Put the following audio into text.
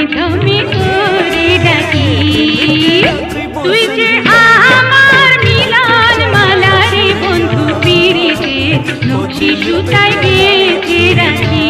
ধমে করে ডাকি তুই যে আমার মিলন মালা রে বন্ধু পিরিতে নকশি সুতায় গেঁথে রাখি